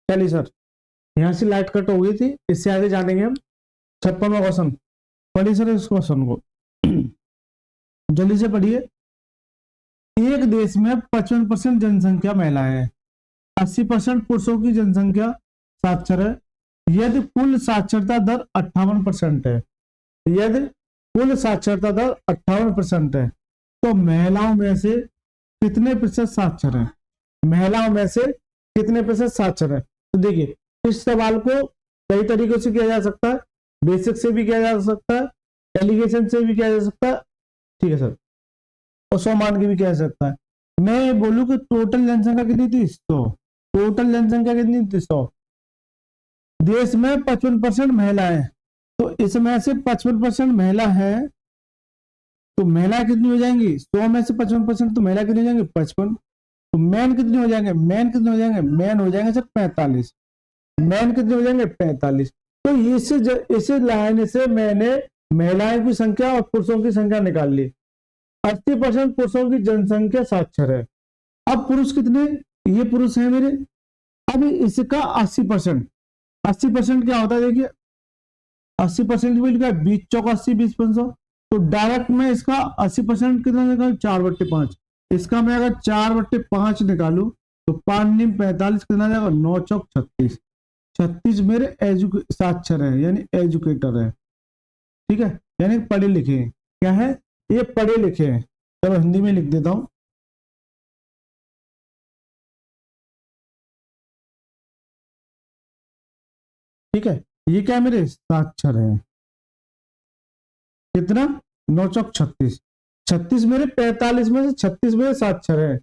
चलिए सर, यहाँ से लाइट कट हो गई थी, इससे आगे जानेंगे हम 56वां क्वेश्चन। पढ़िए सर इस क्वेश्चन को, जल्दी से पढ़िए। एक देश में 55% जनसंख्या महिलाएं है, 80% पुरुषों की जनसंख्या साक्षर है। यदि कुल साक्षरता दर 58% है, यदि कुल साक्षरता दर 58% है, तो महिलाओं में से कितने प्रतिशत साक्षर है? महिलाओं में से कितने प्रतिशत साक्षर है? तो देखिए, इस सवाल को कई तरीकों से किया जा सकता है, बेसिक से भी किया जा सकता है, एलिगेशन से भी किया जा सकता है, ठीक है सर, और 100 मान के भी किया जा सकता है। मैं बोलूं कि टोटल जनसंख्या कितनी थी? 100। टोटल जनसंख्या कितनी थी? 100। देश में 55% महिलाएं, तो इसमें से 55% महिला है, तो महिला कितनी हो जाएंगी? 100 में से 55% तो महिला कितनी हो जाएंगी? 55। तो मैन कितने हो जाएंगे? मैन कितने हो जाएंगे? मैन हो जाएंगे सर 45। मैन कितने हो जाएंगे? 45। तो इस लाइन से मैंने महिलाओं की संख्या और पुरुषों की संख्या निकाल ली। 80% पुरुषों की जनसंख्या साक्षर है। अब पुरुष कितने? ये पुरुष है मेरे। अब इसका 80%, 80% क्या होता है? देखिए 80% की वैल्यू क्या है? 20 चौक 80, 20 500। तो डायरेक्ट में इसका 80% कितना निकालू? 4/5। इसका मैं अगर 4/5 निकालू तो 5 45 कितना जाएगा? 9 चौक 36। 36 मेरे साक्षर है, यानी एजुकेटर है, ठीक है, यानी पढ़े लिखे हैं। क्या है? ये पढ़े लिखे हैं। चलो हिंदी में लिख देता हूं, ठीक है। ये क्या मेरे? साक्षर है। कितना? 9 चौक 36। 36 मेरे 45 में से 36 मेरे साक्षर है।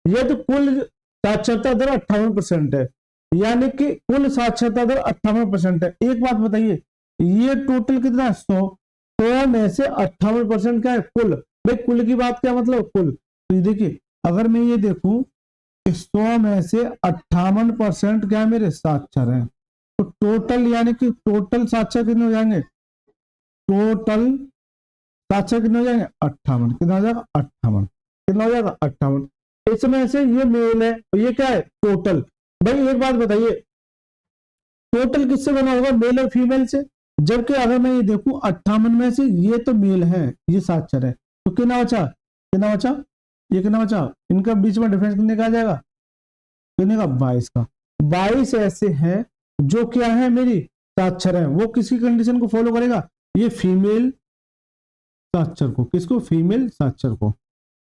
ये तो कुल साक्षरता दर 58% है, यानी कि कुल साक्षरता दर 58% है। एक बात बताइए, ये टोटल कितना? 100 में से 58% क्या है? कुल। भाई कुल की बात क्या मतलब? कुल। तो ये देखिए, अगर मैं ये देखूं कि 100 में से 58% क्या है मेरे? साक्षर है, तो टोटल यानी कि टोटल साक्षर कितने हो जाएंगे? टोटल साक्षर कितने हो जाएंगे? 58। कितना हो जाएगा? 58। कितना हो जाएगा? 58। इसमें से ये मेल है, ये क्या है? टोटल। भाई एक बात बताइए, टोटल किससे बना होगा? मेल और फीमेल से। जबकि अगर मैं ये देखूं 58 में से ये तो मेल है, ये साक्षर है, तो कितना बचा? कितना बचा? ये कितना बचा? इनका बीच में डिफरेंस कितने का आ जाएगा? कितने का? 22 का। 22 ऐसे हैं जो क्या है मेरी? साक्षर है। वो किसकी कंडीशन को फॉलो करेगा? ये फीमेल साक्षर को। किसको? फीमेल साक्षर को।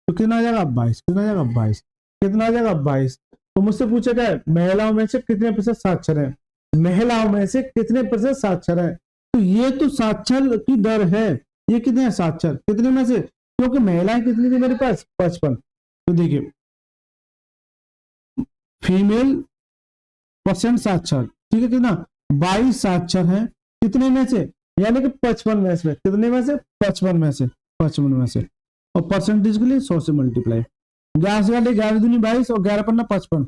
तो कितना आ जाएगा? 22। कितना आ जाएगा? 22। कितना आ जाएगा? 22। तो मुझसे पूछा क्या है? महिलाओं में से कितने प्रतिशत साक्षर है? महिलाओं में से कितने प्रतिशत साक्षर है? तो ये तो साक्षर की दर है। ये कितने है साक्षर? कितने में से? क्योंकि महिलाएं कितनी थी मेरे पास? 55। तो देखिए, फीमेल परसेंट साक्षर, ठीक है, कितना? 22 साक्षर है। कितने में से? यानी कि 55 में से। कितने में से? 55 में से। 55 में से। और परसेंटेज के लिए 100 से मल्टीप्लाई। 11 से काटे 11 दूनी 22 और 11 पन्ना 55।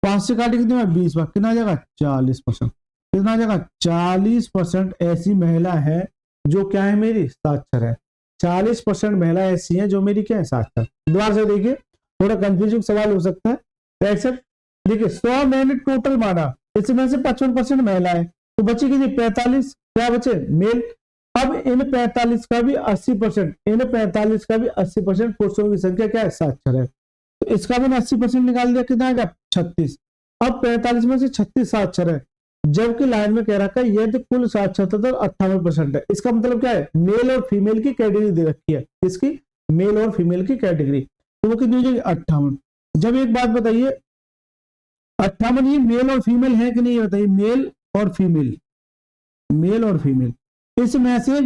5 से काटे कितने में? 20 बार। कितना आ जाएगा? 40%। कितना आ जाएगा? 40% ऐसी महिला है जो क्या है मेरी? साक्षर है। 40% महिला ऐसी है जो मेरी क्या है? साक्षर। दोबारा से देखिए, थोड़ा कंफ्यूजिंग सवाल हो सकता है। राइट सर, देखिए 100 मैंने टोटल माना, इसमें से 55% महिला है, तो बची कितनी? 45। क्या बचे? मेल। अब इन 45 का भी 80%, इन 45 का भी 80% पुरुषों की संख्या क्या है? साक्षर है। तो इसका मैंने 80% निकाल दिया, कितना आएगा? 36। अब 45 में से 36 साक्षर है, जबकि लाइन में कह रखा है यदि कुल साक्षरता दर 58% है। इसका मतलब क्या है? मेल और फीमेल की कैटेगरी दे रखी है। इसकी मेल और फीमेल की कैटेगरी, तो वो कितनी हो जाएगी? 58। जब एक बात बताइए, 58 ये मेल और फीमेल है कि नहीं? बताइए, मेल और फीमेल, मेल और फीमेल। इसमें से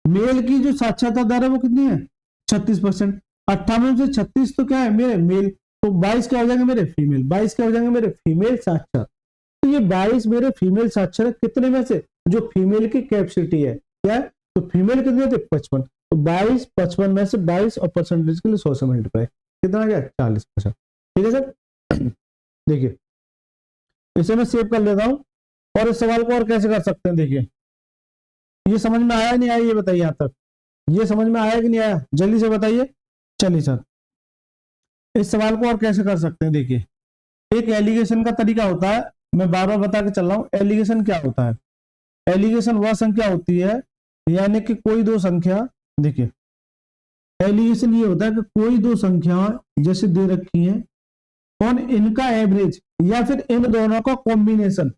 मेल की जो साक्षरता दर है वो कितनी है? 36%। 58 से 36 तो क्या है मेरे? मेल। तो 22 क्या हो जाएंगे मेरे? फीमेल। 22 क्या हो जाएंगे मेरे? फीमेल साक्षर। तो ये 22 मेरे फीमेल साक्षर है। कितने में से? जो फीमेल की कैपेसिटी है। क्या है? तो फीमेल कितने थे? 55। तो 22 55 में से 22 और परसेंटेज के लिए 100 से मल्टीप्लाई, कितना आ गया? 40%। ठीक है सर। देखिए, इसे मैं सेव कर लेता हूं, और इस सवाल को और कैसे कर सकते हैं? देखिए, ये समझ में आया नहीं आया ये बताइए। यहां तक ये समझ में आया कि नहीं आया? जल्दी से बताइए। चलिए सर, इस सवाल को और कैसे कर सकते हैं? देखिए, एक एलिगेशन का तरीका होता है, मैं बार बार बता के चल रहा हूं, एलिगेशन क्या होता है। एलिगेशन वह संख्या होती है, यानी कि कोई दो संख्या, देखिए एलिगेशन ये होता है कि कोई दो संख्या जैसे दे रखी है और इनका एवरेज या फिर इन दोनों का कॉम्बिनेशन,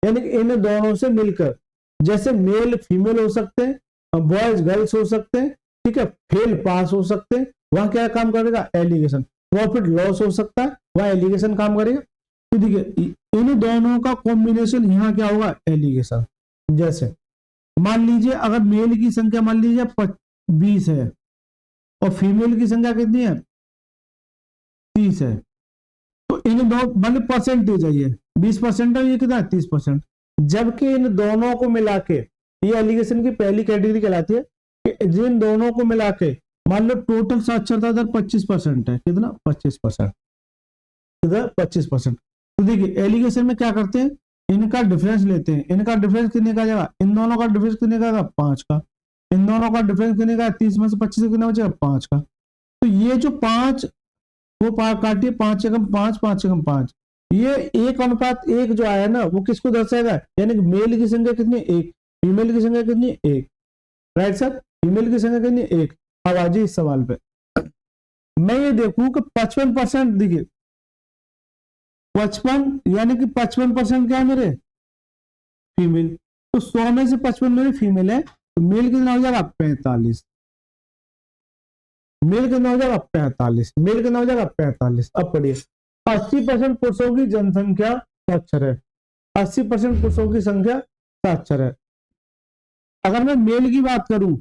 यानी कि इन दोनों से मिलकर, जैसे मेल फीमेल हो सकते हैं, बॉयज गर्ल्स हो सकते हैं, ठीक है, फेल पास हो सकते हैं, वहां क्या काम करेगा, एलिगेशन। प्रॉफिट लॉस हो सकता है, वहां एलिगेशन काम करेगा। तो देखिए इन दोनों का कॉम्बिनेशन यहाँ क्या होगा, एलिगेशन। जैसे मान लीजिए अगर मेल की संख्या मान लीजिए 20 है और फीमेल की संख्या कितनी है, 30 है, तो इन दो मतलब परसेंटेज है, ये 20% है, ये कितना है 30%। जबकि इन दोनों को मिला के, ये एलिगेशन की पहली कैटेगरी कहलाती है कि जिन दोनों को मिला के मान लो टोटल साक्षरता दर 25% है, कितना 25%, कितना 25%। तो देखिए एलिगेशन में क्या करते हैं, इनका डिफरेंस लेते हैं, इनका डिफरेंस कितने का जाएगा, इन दोनों का डिफरेंस कितने का, 5 का, इन दोनों का डिफरेंस कितने का, 30 में से 25 कितना बचेगा, 5 का। तो ये जो 5 वो काटिए, 5 एकम 5, 5 एकम 5, ये 1:1 जो आया ना वो किसको दर्शाएगा, यानी कि मेल की संख्या कितनी, 1, फीमेल की संख्या कितनी, 1, राइट सर, फीमेल की संख्या कितनी, 1। अब आ जाइए इस सवाल पे, मैं ये देखूं कि 55%, देखिए 55 यानी कि 55% क्या है मेरे, फीमेल, तो 100 में से 55 मेरे फीमेल है, तो मेल कितना हो जाएगा, 45, मेल कितना हो जाएगा, 45, मेल कितना हो जाएगा, 45। अब पढ़िए, 80% पुरुषों की जनसंख्या साक्षर है, 80% पुरुषों की संख्या साक्षर है। अगर मैं मेल की बात करूं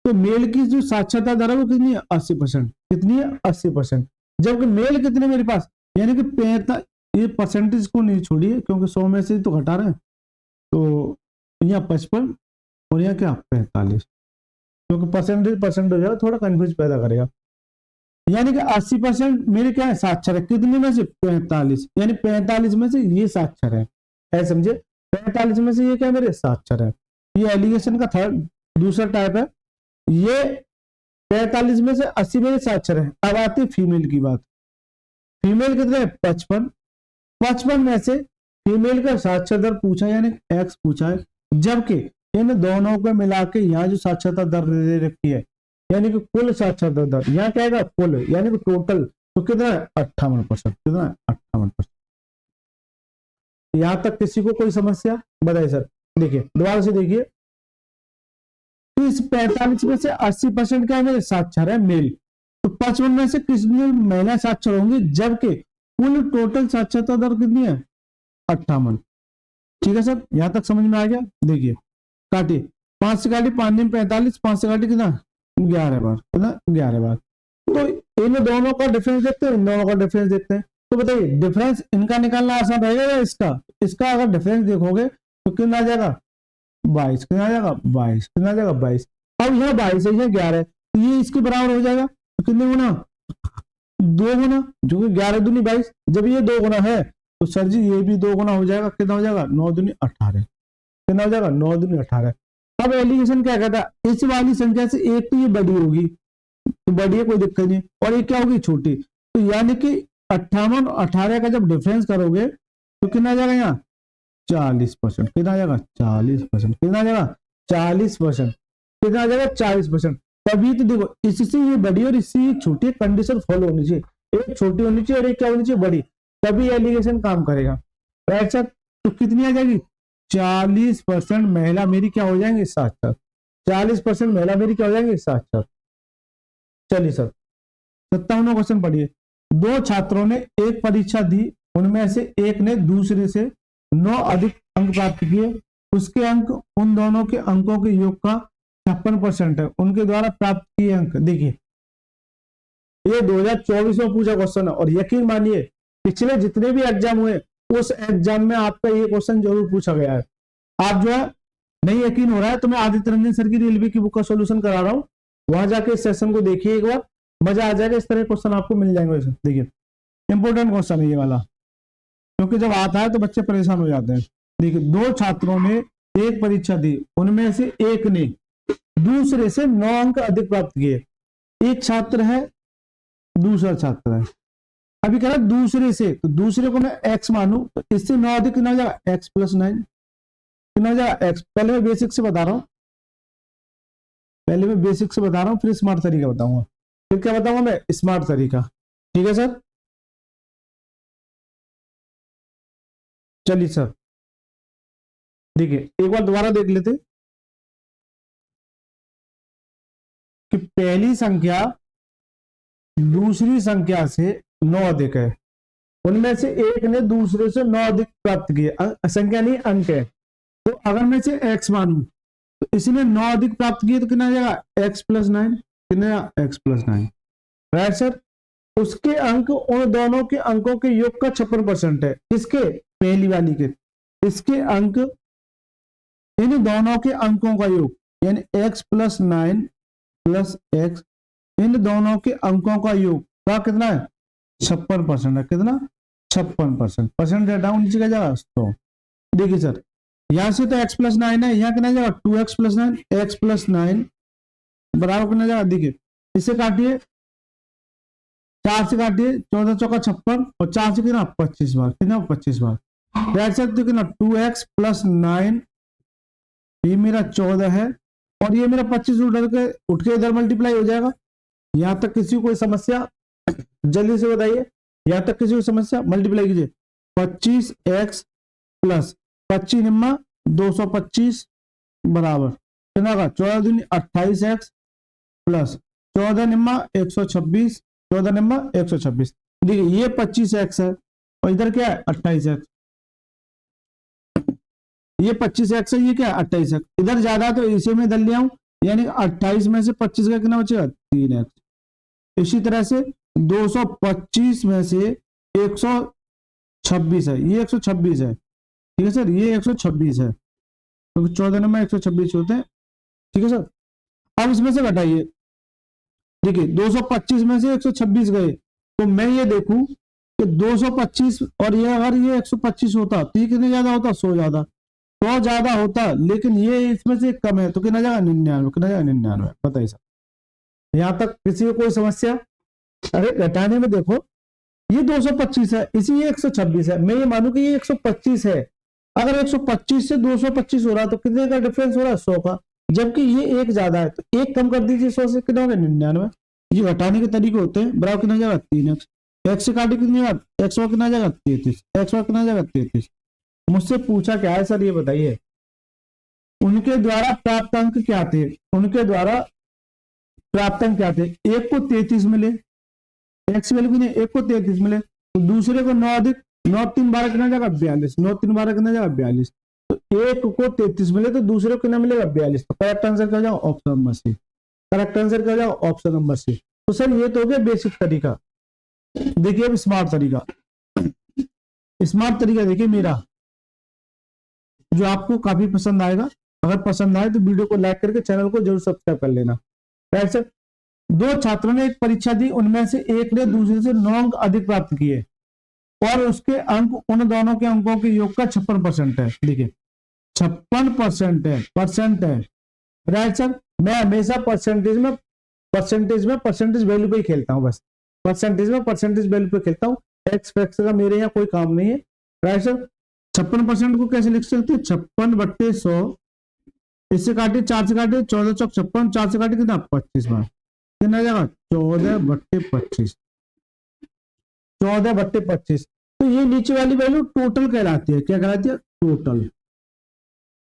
तो मेल की जो साक्षरता दर है वो कितनी है, 80%, कितनी है, 80%। जबकि मेल कितने मेरे पास, यानी कि 45, ये परसेंटेज को नहीं छोड़िए क्योंकि 100 में से तो घटा रहे हैं, तो यहाँ 55 और यहाँ क्या 45, क्योंकि परसेंटेज हो जाएगा, थोड़ा कंफ्यूज पैदा करेगा। यानी कि 80% मेरे क्या है, साक्षर है, कितने में से, 45, यानी 45 में से ये साक्षर है, ऐसे समझे, 45 में से ये क्या मेरे साक्षर है। ये एलिगेशन का थर्ड दूसरा टाइप है। ये 45 में से 80 में साक्षर है। अब आती है फीमेल की बात, फीमेल कितने, 55 में से फीमेल का साक्षर दर पूछा, यानी एक्स पूछा है, जबकि इन दोनों को मिला के यहाँ जो साक्षरता दर दे रखी है, यानी कि कुल साक्षरता दर यहाँ क्या आएगा, कुल यानी कि टोटल, तो कितना है 58%, कितना है 58%। यहां तक किसी को कोई समस्या बताइए सर। देखिए दोबारा से देखिए, इस 45 में से 80% क्या मेरे साक्षर है मेल, तो 55 में से कितनी महिला साक्षर होंगी, जबकि कुल टोटल साक्षरता दर कितनी है, 58। ठीक है सर, यहां तक समझ में आ गया। देखिए काटिए, 5 से काटिए, 5 में 45, 5 से काटिए कितना 11 बार, कितना 11 बार। तो इन दोनों का डिफरेंस देखते हैं, इन दोनों का डिफरेंस देखते हैं। तो बताइए डिफरेंस इनका निकालना आसान रहेगा या इसका अगर डिफरेंस देखोगे तो कितना आ जाएगा, 22, कितना आ जाएगा 22, कितना आ जाएगा 22। अब यह 22 है, यह 11 है, तो ये इसके बराबर हो जाएगा, तो कितने गुना, 2 गुना, जो कि 11 दूनी 22। जब ये 2 गुना है तो सर जी ये भी 2 गुना हो जाएगा, कितना हो जाएगा 9 दूनी 18, कितना हो जाएगा 9 दूनी 18। अब एलिगेशन क्या कहता है, इस वाली संख्या से एक तो ये बड़ी होगी, तो बड़ी है कोई दिक्कत नहीं, और ये क्या होगी छोटी, तो यानी कि 58 और 18 का जब डिफरेंस करोगे तो कितना आ जाएगा यहाँ 40%, कितना आ जाएगा 40%, कितना आ जाएगा 40%, कितना आ जाएगा 40%। तभी तो देखो इससे ये बड़ी और इससे ये छोटी, कंडीशन फॉलो होनी चाहिए, एक छोटी होनी चाहिए और एक क्या होनी चाहिए, बड़ी, तभी एलिगेशन काम करेगा, राइट सर। तो कितनी आ जाएगी 40% महिला मेरी क्या हो जाएंगे साक्षर, 40% महिला मेरी क्या हो जाएंगे साक्षर। चलिए सर 57वां क्वेश्चन पढ़िए, 2 छात्रों ने एक परीक्षा दी, उनमें से एक ने दूसरे से 9 अधिक अंक प्राप्त किए, उसके अंक उन दोनों के अंकों के योग का 56% है, उनके द्वारा प्राप्त किए अंक। देखिए ये 2024 में पूछा क्वेश्चन है, और यकीन मानिए पिछले जितने भी एग्जाम हुए उस एग्जाम में आपका ये क्वेश्चन जरूर पूछा गया है। आप जो है नहीं यकीन हो रहा है तो मैं आदित्य रंजन सर की रेलवे की बुक का सोल्यूशन करा रहा हूँ, वहां जाके इस सेशन को देखिए एक बार, मजा आ जाएगा, इस तरह क्वेश्चन आपको मिल जाएंगे। देखिए इंपॉर्टेंट क्वेश्चन है ये वाला, क्योंकि जब आता है तो बच्चे परेशान हो जाते हैं। देखिए 2 छात्रों ने एक परीक्षा दी, उनमें से एक ने दूसरे से 9 अंक अधिक प्राप्त किए, एक छात्र है दूसरा छात्र है, अभी कह रहा है दूसरे से, तो दूसरे को मैं x मानू तो इससे 9 अधिक कितना हो जाएगा, x प्लस 9 कितना हो जाएगा x। पहले मैं बेसिक से बता रहा हूं, पहले मैं बेसिक से बता रहा हूं, फिर स्मार्ट तरीका बताऊंगा। फिर क्या बताऊंगा मैं, स्मार्ट तरीका। ठीक है सर, चलिए सर देखिए एक बार दोबारा देख लेते कि पहली संख्या दूसरी संख्या से 9 अधिक है, उनमें से एक ने दूसरे से 9 अधिक प्राप्त किए, संख्या नहीं अंक है। तो अगर मैं इसे x मानूं तो इसने 9 अधिक प्राप्त किए तो कितना आ जाएगा, x प्लस 9 कितना, x प्लस 9 राइट सर। उसके अंक उन दोनों के अंकों के योग का 56% है, किसके, पहली वाली के। इसके अंक इन दोनों के अंकों का योग यानी x प्लस 9 प्लस x, इन दोनों के अंकों का योग का कितना है, 56% है। कितना, 56%। परसेंट डेटा नीचे का जाएगा। तो देखिए सर यहां से तो x प्लस 9 है, यहाँ कितना जाएगा 2x प्लस 9, x प्लस 9 बराबर कितना जाएगा, देखिए इसे काटिए, 4 से काटिए, 14 चौका 56 और 4 से कितना 25 बार, कितना 25 बार देख सकते हो कितना 2x प्लस 9, ये मेरा 14 है और ये मेरा 25 उठ के इधर मल्टीप्लाई हो जाएगा। यहां तक किसी को कोई समस्या, जल्दी से बताइए, यहां तक किसी को समस्या, मल्टीप्लाई कीजिए 25x प्लस 25 निम्मा 225 बराबर कितना का 14 दूनी 28x प्लस 14 निम्मा 126, 14 निम्मा 126। देखिए ये 25x है और इधर क्या है 28x, ये 25x है, ये क्या है 28x, इधर ज्यादा तो इसे में दल लिया हूं, यानी 28 में से 25 का कितना बचेगा 3x। इसी तरह से 225 में से 126 है, ये 126 है, ठीक है सर, ये 126 है, तो 14 नंबर 126 होते हैं। ठीक है सर, अब इसमें से घटाइए, देखिए 225 में से 126 गए तो मैं ये देखूं कि 225 और ये अगर ये 125 होता तो ये कितने ज्यादा होता, 100 ज्यादा, 100 ज्यादा होता, लेकिन ये इसमें से कम है तो कितना जाएगा 99, कितना जाएगा 99। बताइए सर यहां तक किसी को कोई समस्या। अरे घटाने में देखो ये 225 है, इसी ये 126 है, मैं ये मानू कि ये 125 है, अगर 125 से 225 हो रहा तो कितने का डिफरेंस हो रहा है 100 का, जबकि ये एक ज्यादा है तो एक कम कर दीजिए 100 से, कितना होगा 99। ये घटाने के तरीके होते हैं। बराबर कितना जाएगा 3x, x से काटे कितनी बार, x कितना जाएगा 33, x कितना जाएगा 33। मुझसे पूछा क्या है सर ये बताइए, उनके द्वारा प्राप्त अंक क्या थे, उनके द्वारा प्राप्त अंक क्या थे, एक को 33 मिले, x वैल्यू कितनी, एक को 33 मिले, तो दूसरे को 9 अधिक 9 3 12 कितना जाएगा 42, 9 3 12 कितना जाएगा 42, तो एक को 33 मिले तो दूसरे को कितना मिलेगा 42। तो करेक्ट आंसर क्या हो जाएगा, option number C. Correct answer क्या हो जाएगा, ऑप्शन नंबर सी। तो सर ये तो हो गया बेसिक तरीका। देखिए अब स्मार्ट तरीका, स्मार्ट तरीका देखिए मेरा जो आपको काफी पसंद आएगा, अगर पसंद आए तो वीडियो को लाइक करके चैनल को जरूर सब्सक्राइब कर लेना। राइट सर, दो छात्रों ने एक परीक्षा दी, उनमें से एक ने दूसरे से 9 अंक अधिक प्राप्त किए और उसके अंक उन दोनों के अंकों के योग का 56% है। देखिए 56% है, परसेंट है। राइट सर, मैं हमेशा परसेंटेज वैल्यू पे ही खेलता हूं, बस परसेंटेज वैल्यू पे खेलता हूं, एक्स फैक्स का मेरे यहाँ कोई काम नहीं है। राइट सर, 56% को कैसे लिख सकते हैं, 56/100, इससे काटे 4 से काटे 14 चौक 56, 4 से काटे कितना 25 बार, कितना जाएगा 14/25, 14/25। तो ये नीचे वाली वैल्यू टोटल कहलाती है, क्या कहलाती है, टोटल।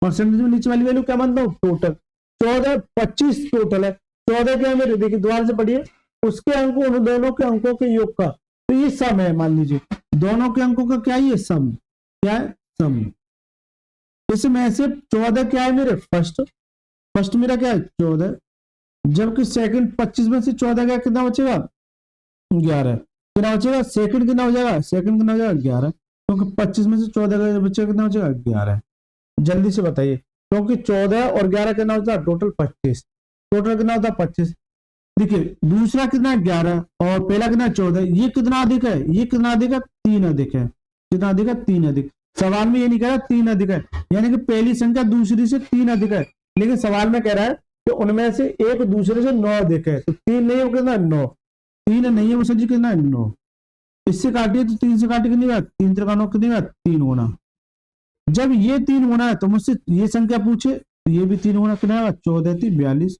परसेंटेज में नीचे वाली वैल्यू क्या मानता हूँ, टोटल। 14/25 टोटल है, 14 क्या है मेरे, देखिए दोबारा से पढ़िए, उसके अंक उन दोनों के अंकों के योग का, तो ये सम है, मान लीजिए दोनों के अंकों का क्या है, ये सम, क्या है, सम। इसमें से 14 क्या है मेरे, फर्स्ट मेरा क्या है 14, जबकि सेकंड 25 में से 14 का कितना बचेगा 11, कितना बचेगा, सेकंड कितना हो जाएगा, सेकंड कितना हो जाएगा 11, क्योंकि 25 में से 14 का बचेगा कितना बचेगा 11। जल्दी से बताइए, क्योंकि 14 और 11 कितना होता है टोटल 25, टोटल कितना होता है 25। देखिए दूसरा कितना है 11 और पहला कितना 14, ये कितना अधिक है, ये कितना अधिक है 3 अधिक है, कितना अधिक है 3 अधिक। सवाल में ये नहीं कह रहा 3 अधिक है, यानी कि पहली संख्या दूसरी से 3 अधिक है, लेकिन सवाल में कह रहा है कि उनमें से एक दूसरे से 9 अधिक है, तो 3 नहीं है कितना 9, 3 नहीं है वो सर जी कितना 9। इससे काटिए तो 3 से काटे कितनी बात, 3 त्रिकोणों कितनी बात, 3 गुना। जब ये 3 गुना है तो मुझसे ये संख्या पूछे तो ये भी 3 गुना कितना है, 14 थी 42।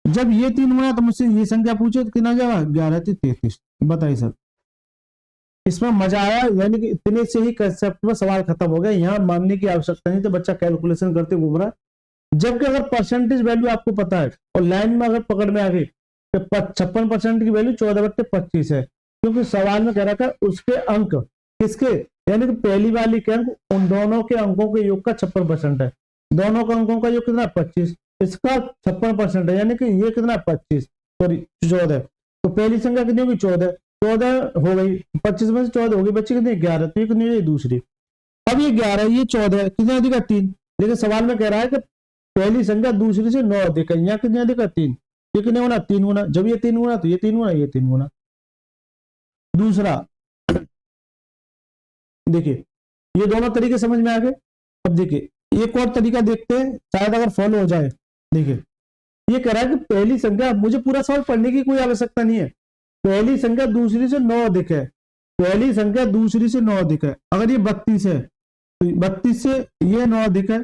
जब ये 3 गुना तो मुझसे ये संख्या पूछे तो कितना जाएगा, 11 थी 33। बताइए सर, इसमें मजा आया, यानी कि इतने से ही कंसेप्ट में सवाल खत्म हो गया, यहाँ मानने की आवश्यकता नहीं तो बच्चा कैलकुलेशन करते घूम रहा है। जबकि अगर परसेंटेज वैल्यू आपको पता है और लाइन में अगर पकड़ में आ गई तो 56% की वैल्यू 14/25 है, क्योंकि सवाल में कह रहा था उसके अंक किसके, यानी कि पहली वाली के अंक उन दोनों के अंकों के योग का 56% है। दोनों के अंकों का योग कितना, 25, इसका 56% है, यानी कि ये कितना 25 सॉरी 14। तो पहली संख्या कितनी होगी, 14, 14 हो गई, 25 में से 14 होगी, बच्चे कितनी 11, तो ये कितनी है दूसरी। अब ये 11 ये 14 कितने अधिक है, 3। लेकिन सवाल में कह रहा है कि पहली संख्या दूसरी से 9 अधिक है, यहाँ कितने अधिक है, 3। ये कितने गुना, 3 गुना। जब ये 3 गुना तो ये 3 गुना, ये 3 गुना। दूसरा देखिए, ये दोनों तरीके समझ में आ गए। अब देखिए एक और तरीका देखते हैं, शायद अगर फॉलो हो जाए। देखिए ये कह रहा है कि पहली संख्या, मुझे पूरा सवाल पढ़ने की कोई आवश्यकता नहीं है, पहली संख्या दूसरी से 9 अधिक है, पहली संख्या दूसरी से 9 अधिक है। अगर ये 32 है तो 32 से ये 9 अधिक है,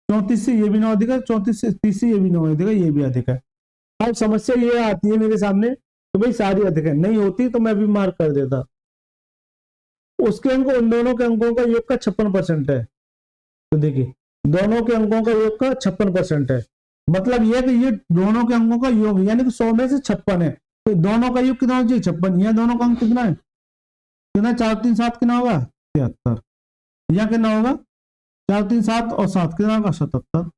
34 से ये भी 9 अधिक है, 34 से 30 से ये भी 9 अधिक है, ये भी अधिक है। अब समस्या ये आती है मेरे सामने तो भाई सारी अधिक है, नहीं होती तो मैं भी मार्क कर देता। उसके अंक उन दोनों के अंकों का योग का 56% है। तो देखिए दोनों के अंकों का योग का 56% है, मतलब यह कि ये दोनों के अंकों का योग यानी कि 100 में से 56 है, तो दोनों का योग कितना हो जाए, 56। यहाँ दोनों का अंक कितना है, कितना 4 3 7 कितना होगा, 73। यहाँ कितना होगा, 4 3 7 और 7 कितना होगा, 77।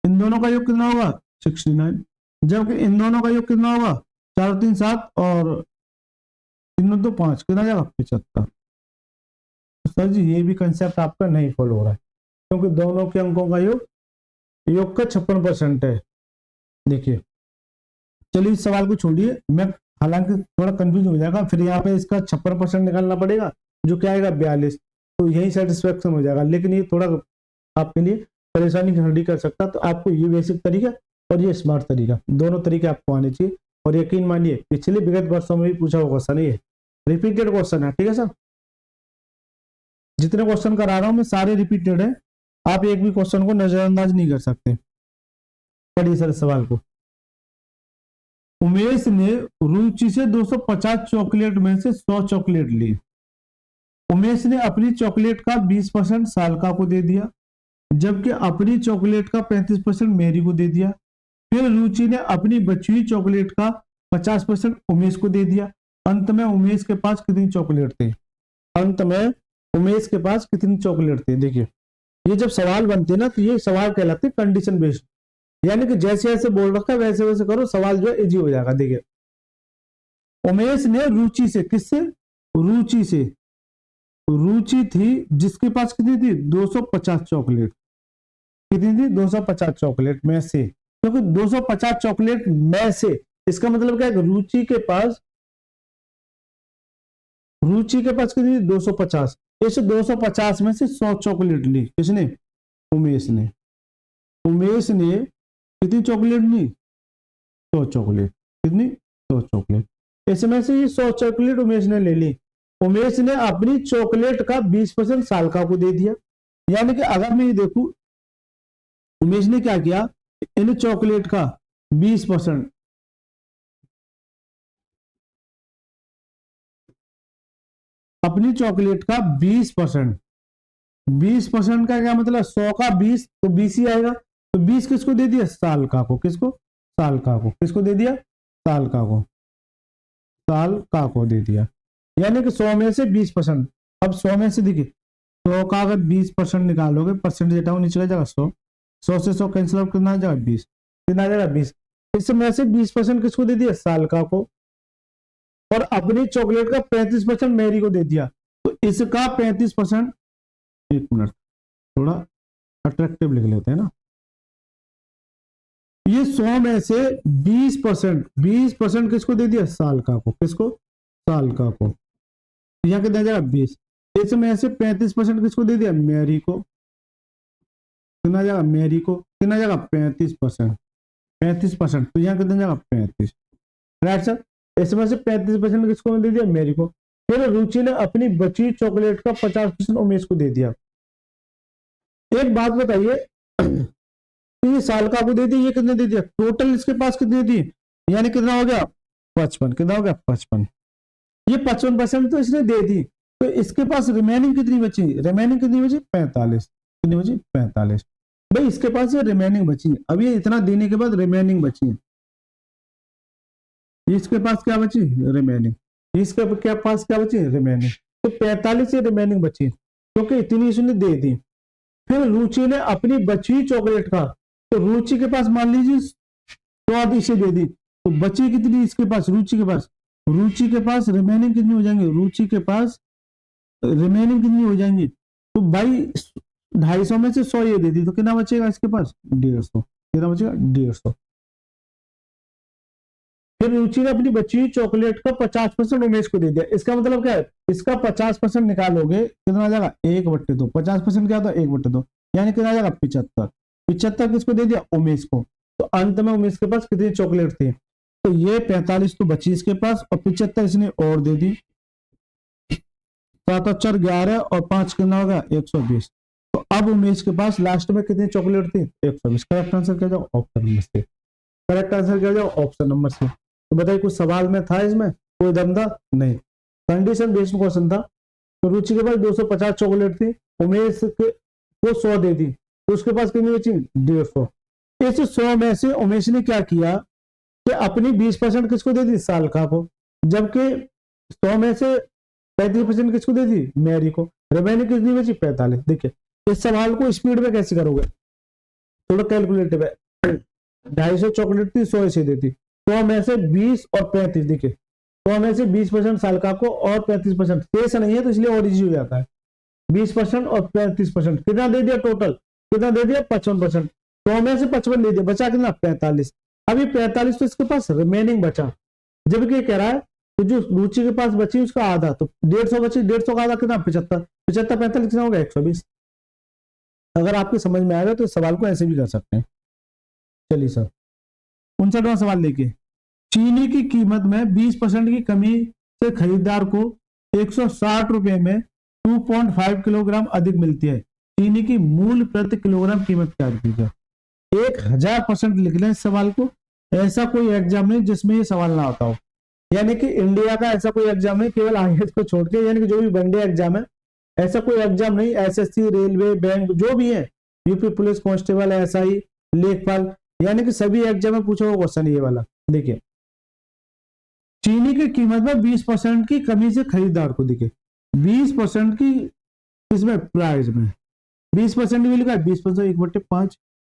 इन दोनों का योग कितना होगा, 69। जबकि इन दोनों का योग कितना होगा, 4 3 7 और 3 2 5 कितना जाएगा, 75। सर जी ये भी कंसेप्ट आपका नहीं फॉलो हो रहा है, क्योंकि दोनों के अंकों का योग का 56% है। देखिए चलिए इस सवाल को छोड़िए, मैं हालांकि थोड़ा कंफ्यूज हो जाएगा, फिर यहाँ पे इसका 56% निकालना पड़ेगा जो क्या आएगा 42, तो यही सेटिस्फेक्शन हो जाएगा। लेकिन ये थोड़ा आपके लिए परेशानी खड़ी कर सकता, तो आपको ये बेसिक तरीका और ये स्मार्ट तरीका, दोनों तरीके आपको आने चाहिए। और यकीन मानिए पिछले विगत वर्षों में भी पूछा हुआ क्वेश्चन है, रिपीटेड क्वेश्चन है, ठीक है सर। जितने क्वेश्चन करा रहा हूं मैं सारे रिपीटेड है, आप एक भी क्वेश्चन को नजरअंदाज नहीं कर सकते। पढ़िए सर सवाल को। उमेश ने रुचि से 250 चॉकलेट में से 100 चॉकलेट ली। उमेश ने अपनी चॉकलेट का 20% सालका को दे दिया, जबकि अपनी चॉकलेट का 35% मेरी को दे दिया। फिर रुचि ने अपनी बची हुई चॉकलेट का 50% उमेश को दे दिया। अंत में उमेश के पास कितनी चॉकलेट थे, अंत में उमेश के पास कितनी चॉकलेट थे। देखिए ये जब सवाल बनते ना तो ये सवाल कहलाते हैं कंडीशन बेस्ड, यानी कि जैसे जैसे बोल रखा है वैसे वैसे करो, सवाल जो है इजी हो जाएगा। देखिए उमेश ने रुचि से, किससे, रुचि से, रुचि थी जिसके पास कितनी थी 250 चॉकलेट, कितनी थी 250 चॉकलेट में से, क्योंकि 250 चॉकलेट में से इसका मतलब क्या है, रुचि के पास, रुचि के पास कितनी 250, इस 250 में से 100 चॉकलेट ली किसने, उमेश ने। उमेश ने कितनी चॉकलेट ली, 100 चॉकलेट, कितनी 100 चॉकलेट। इसमें से ये 100 चॉकलेट उमेश ने ले ली। उमेश ने अपनी चॉकलेट का 20% सालका को दे दिया, यानी कि अगर मैं ये देखूं उमेश ने क्या किया, इन चॉकलेट का 20%, अपनी चॉकलेट का 20%, 20% का क्या मतलब 100 का 20 तो 20 ही आएगा, तो 20 किसको दे दिया, सालका को, किसको, सालका को, किसको दे दिया, सालका को, सालका को दे दिया। यानी कि 100 में से 20%। अब 100 में से देखिए 100 का अगर 20% निकालोगे, परसेंटेज हटाओ नीचे जाएगा 100, 100 से 100 कैंसिल आउट कितना आ जाएगा 20, कितना आ जाएगा 20। इसमें से 20% किसको दे दिया, सालका को, और अपनी चॉकलेट का 35% मेरी को दे दिया, तो इसका 35%, एक मिनट थोड़ा अट्रैक्टिव लिख लेते हैं ना, ये 100 में से 20%, 20% किसको दे दिया, सालका को, किसको, सालका को, यहाँ कितना जाएगा 20। इसमें से 35% किसको दे दिया, मेरी को, कितना जाएगा, मेरी को, कितना जाएगा 35%, 35%, तो यहाँ कितना जाएगा 35, राइट सर। इसमें से 35% किसको दे दिया, मेरी को, फिर रुचि ने अपनी बची चॉकलेट का 50% उमेश को दे दिया। एक बात बताइए, ये साल का आपको दे दी, ये कितने दे दिया, टोटल इसके पास कितने दी, यानी कितना हो गया 55, कितना हो गया 55, ये 55% तो इसने दे दी, तो इसके पास रिमेनिंग कितनी बची, रिमेनिंग कितनी बची 45, कितनी बची 45, भाई इसके पास ये रिमेनिंग बची, अब ये इतना देने के बाद रिमेनिंग बची, इसके पास क्या बची रिमेनिंग, इसके क्या पास क्या बची रिमेनिंग, तो 45 ये रिमेनिंग बची क्योंकि इतनी इसने दे दी। फिर रुचि ने अपनी बची चॉकलेट का, तो रुचि के पास मान लीजिए 100 इसे दे दी, तो बची कितनी इसके पास, रुचि के पास, रुचि के पास रिमेनिंग कितनी हो जाएंगी, रुचि के पास रिमेनिंग कितनी हो जाएंगी, तो भाई 250 में से 100 ये दे दी, तो कितना बचेगा इसके पास 150, कितना बचेगा 150। फिर रुचि ने अपनी बची चॉकलेट का 50% उमेश को दे दिया, इसका मतलब क्या है, इसका 50% निकालोगे कितना आ जाएगा 1/2, 50% क्या होता है 1/2, यानी कितना आ जाएगा 75, 75 किसको दे दिया उमेश को, तो अंत में उमेश के पास कितनी चॉकलेट थी, तो ये 45 तो बची इसके पास और 75 इसने और दे दी, 7 और 4 11 और 5 कितना होगा 120, तो अब उमेश के पास लास्ट में कितनी चॉकलेट थी 120। करेक्ट आंसर क्या जाओ ऑप्शन नंबर से, करेक्ट आंसर क्या जाओ ऑप्शन नंबर से। तो बताइए कुछ सवाल में था इसमें कोई दम था नहीं, कंडीशन बेस्ड क्वेश्चन था। तो रुचि के पास 250 चॉकलेट थी, उमेश को 100 दे दी, तो उसके पास कितनी बची 150, इस 100 में से उमेश ने क्या किया कि अपनी 20% किसको दे दी सालका को, जबकि 100 में से 35% किसको दे दी मैरी को, रिमेनिंग कितनी बची 45। देखिए इस सवाल को स्पीड में कैसे करोगे, थोड़ा कैलकुलेटिव है, 250 चॉकलेट थी 100 इसे देती, 100 में से 20 और 35, देखिए 100 में से 20% सालका को और 35% शेष नहीं है तो इसलिए और इजी हो जाता है, 20% और 35% कितना दे दिया टोटल, कितना दे दिया 55%, 100 में से 55 दे दिया, बचा कितना 45, अभी 45 तो इसके पास रिमेनिंग बचा, जबकि कह रहा है तो जो रुचि के पास बची उसका आधा, तो 150 बची, 150 का आधा कितना 75, 75 45 कितना होगा 120। अगर आपको समझ में आएगा तो इस सवाल को ऐसे भी कर सकते हैं। चलिए सर 59वां सवाल देखिए, चीनी की कीमत में 20% की कमी से खरीदार को 160 रुपए में 2.5 किलोग्राम अधिक मिलती है, चीनी की मूल प्रति किलोग्राम कीमत क्या है, 1000% लिख लें इस सवाल को, ऐसा कोई एग्जाम नहीं जिसमें ये सवाल ना आता हो, यानी कि इंडिया का ऐसा कोई एग्जाम नहीं केवल आईएएस को छोड़ के, यानी कि जो भी वनडे एग्जाम है ऐसा कोई एग्जाम नहीं, एसएससी रेलवे बैंक जो भी है, यूपी पुलिस कांस्टेबल एसआई लेखपाल, यानी कि सभी एग्जाम में पूछा हुआ क्वेश्चन ये वाला। देखिए चीनी की कीमत में 20% की कमी से खरीदार को, देखिए 20% की इसमें प्राइस में 20% भी लिखा है, 20% 1/5,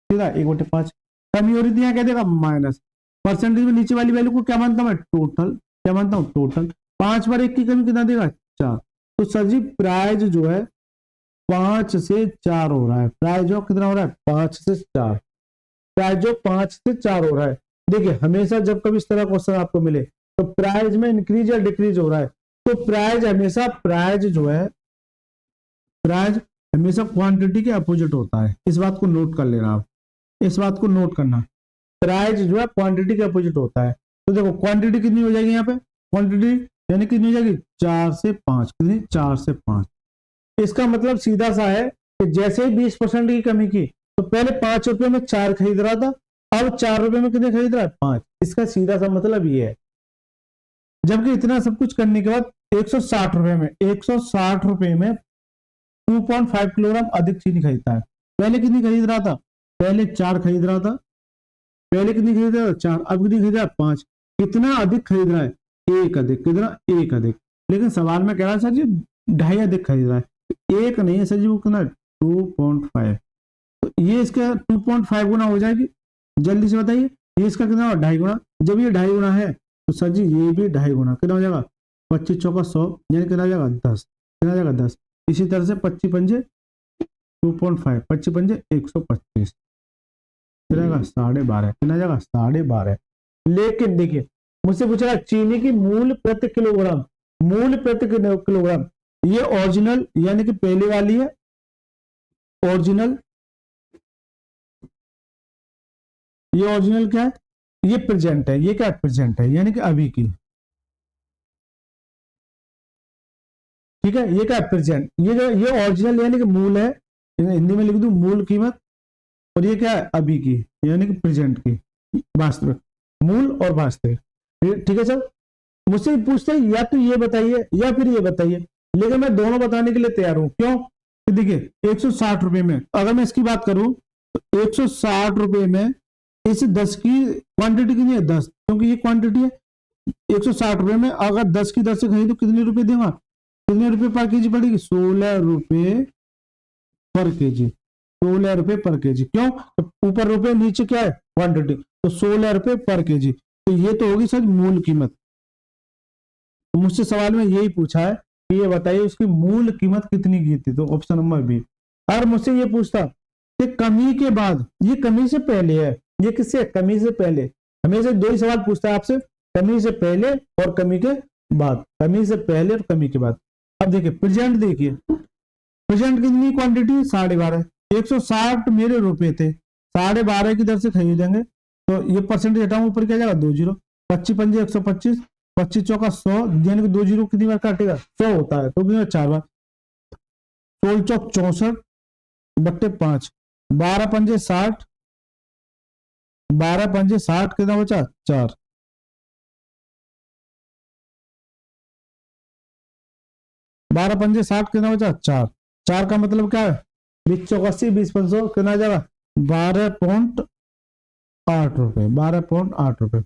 ठीक है 1/5 कमी हो रही थी, यहाँ कह देगा माइनस, परसेंटेज में नीचे वाली वैल्यू को क्या मानता हूं मैं टोटल, क्या मानता हूं टोटल, 5 पर 1 की कमी कितना देगा 4, तो सर जी प्राइज जो है 5 से 4 हो रहा है, प्राइज जो कितना हो रहा है 5 से 4, प्राइज जो 5 से 4 हो रहा है। देखिए हमेशा जब कभी इस तरह क्वेश्चन आपको मिले तो प्राइज में इंक्रीज या डिक्रीज हो रहा है, तो प्राइज हमेशा, प्राइज जो है प्राइज हमेशा क्वांटिटी के अपोजिट होता है, इस बात को नोट कर लेना आप, इस बात को नोट करना, प्राइस जो है क्वांटिटी के अपोजिट होता है। तो देखो क्वांटिटी कितनी हो जाएगी यहाँ पे, क्वांटिटी यानी कितनी हो जाएगी 4 से 5, कितनी 4 से 5, इसका मतलब सीधा सा है कि जैसे ही 20% की कमी की तो पहले 5 रुपए में 4 खरीद रहा था, अब 4 रुपए में कितने खरीद रहा है 5, इसका सीधा सा मतलब ये है। जबकि इतना सब कुछ करने के बाद 160 रुपए में, 160 रुपए में 2.5 किलोग्राम अधिक चीनी खरीदता है, पहले कितनी खरीद रहा था, पहले 4 खरीद रहा था, पहले कितनी खरीद रहा है 4, अब कितनी खरीद रहा है 5, कितना अधिक खरीद रहा है 1 अधिक, कितना 1 अधिक, लेकिन सवाल में कह रहा है सर जी 2.5 अधिक खरीद रहा है, 1 नहीं है सर जी वो कितना 2.5, तो ये इसका 2.5 गुना हो जाएगी, जल्दी से बताइए ये इसका कितना होगा 2.5 गुना, जब ये 2.5 गुना है तो सर जी ये भी 2.5 गुना, कितना हो जाएगा 25 चौका 100, यानी कितना जाएगा 10, कितना जाएगा 10, इसी तरह से 25 पंजे 2.5, 25 पंजे 125, जाएगा 12.5, कितना जाएगा 12.5। लेकिन देखिए मुझसे पूछ रहा चीनी की मूल प्रति किलोग्राम, मूल प्रति किलोग्राम, ये ओरिजिनल यानी कि पहले वाली है ओरिजिनल, ये ओरिजिनल क्या है, ये प्रेजेंट है, ये क्या प्रेजेंट है यानी कि अभी की, ठीक है, ये क्या है प्रेजेंट, ये ओरिजिनल यानी कि मूल है, हिंदी में लिख दूं मूल कीमत, और ये क्या है अभी की यानी कि प्रेजेंट की, वास्तविक, मूल और वास्तविक। ठीक है सर, मुझसे पूछते हैं या तो ये बताइए या फिर ये बताइए, लेकिन मैं दोनों बताने के लिए तैयार हूं। क्यों? देखिए 160 रुपए में अगर मैं इसकी बात करूं तो 160 रुपए में इस 10 की क्वांटिटी कितनी है 10, क्योंकि ये क्वांटिटी है। 160 रुपए में अगर 10 की 10 से खरीदो तो कितने रुपए देगा, कितने रुपए पर केजी पड़ेगी, 16 रुपए पर केजी, 16 रुपए पर केजी। क्यों? तो ऊपर रुपए नीचे क्या है क्वांटिटी, तो 16 रुपए पर केजी, तो ये तो होगी सर मूल कीमत। तो मुझसे सवाल में यही पूछा है कि ये बताइए उसकी मूल कीमत कितनी की थी, तो ऑप्शन नंबर बी। और मुझसे ये पूछता कि कमी के बाद, ये कमी से पहले है, ये किससे, कमी से पहले, हमेशा दो ही सवाल पूछता है आपसे, कमी से पहले और कमी के बाद, कमी से पहले और कमी के बाद। अब देखिए प्रेजेंट, देखिए प्रेजेंट कितनी क्वांटिटी 12.5, 160 मेरे रुपए थे, 12.5 की दर से खरीदेंगे, तो ये परसेंटेज हटाऊं ऊपर क्या जाएगा 2 जीरो, 25 पंजे 125, 25 चौका 100, यानी कि 2 जीरो कितनी बार काटेगा 100 होता है, तो कितनी 4 बार, 16 चौक 64 बट्टे 5, 12 पंजे 60, 12 पंजे 60 कितना बचा 4, 12 पंजे 60 कितना बचा 4, 4 का मतलब क्या है 20 चौक 80, 20 500 कितना आ जाएगा 12.8 रुपए, 12.8 रुपए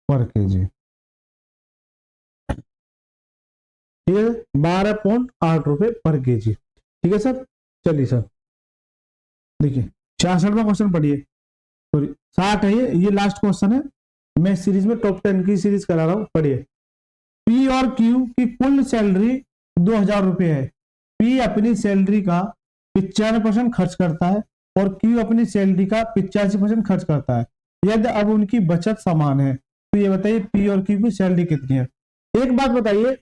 पर केजी, ठीक है 12.8 रुपए पर केजी। ठीक है सर, चलिए सर देखिए 66वां क्वेश्चन पढ़िए, सॉरी 60 है ये लास्ट क्वेश्चन है, मैं सीरीज में टॉप 10 की सीरीज करा रहा हूं, पढ़िए। पी और क्यू की कुल सैलरी 2000 रुपए है, पी अपनी सैलरी का 95% खर्च करता है और क्यू अपनी सैलरी का 85% खर्च करता है, यदि अब उनकी बचत समान है तो ये बताइए पी और क्यू की सैलरी कितनी है। एक बात बताइए,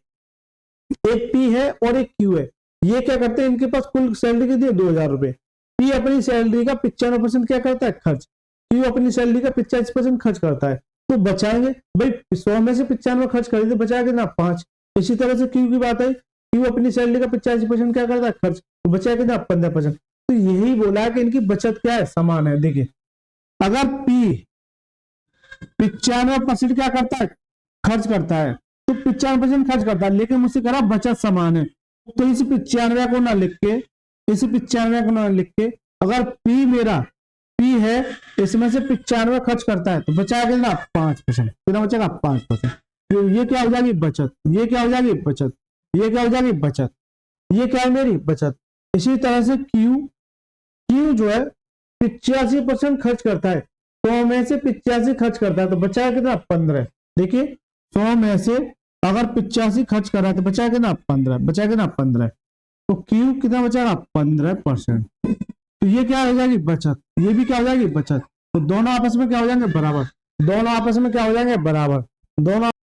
एक पी है और एक क्यू है, ये क्या करते हैं, इनके पास कुल सैलरी कितनी है 2000 रुपए, पी अपनी सैलरी का 95% क्या करता है खर्च, क्यू अपनी सैलरी का 85% खर्च करता है, तो बचाएंगे भाई 100 में से 95 खर्च कर दे, बचाएंगे ना 5। इसी तरह से क्यू की बात है, क्यू अपनी सैलरी का 85% क्या करता है खर्च, तो बचाएंगे ना 15%, तो यही बोला है कि इनकी बचत क्या है समान है। देखिए अगर पी 95% क्या करता है खर्च करता है, तो 95% खर्च करता है, लेकिन मुझसे कह रहा बचत समान है, तो इस 95 को ना लिख के, इस 95 को ना लिख के, अगर पी मेरा पी है इसमें से 95 खर्च करता है तो बचाएगा ना 5%, कितना बचेगा 5%, तो ये क्या हो जाएगी बचत, ये क्या हो जाएगी बचत, ये क्या हो जाएगी बचत, ये क्या है मेरी बचत। इसी तरह से क्यू, क्यू जो है 85% खर्च करता है, 100 में से 85 खर्च करता है तो बचाया कितना 15, देखिए 100 में से अगर 85 खर्च कर रहा है तो बचाया कितना 15, बचाया कितना 15, तो क्यू कितना बचाएगा 15%, तो ये क्या हो जाएगी बचत, ये भी क्या हो जाएगी बचत, तो दोनों आपस में क्या हो जाएंगे बराबर, दोनों आपस में क्या हो जाएंगे बराबर, दोनों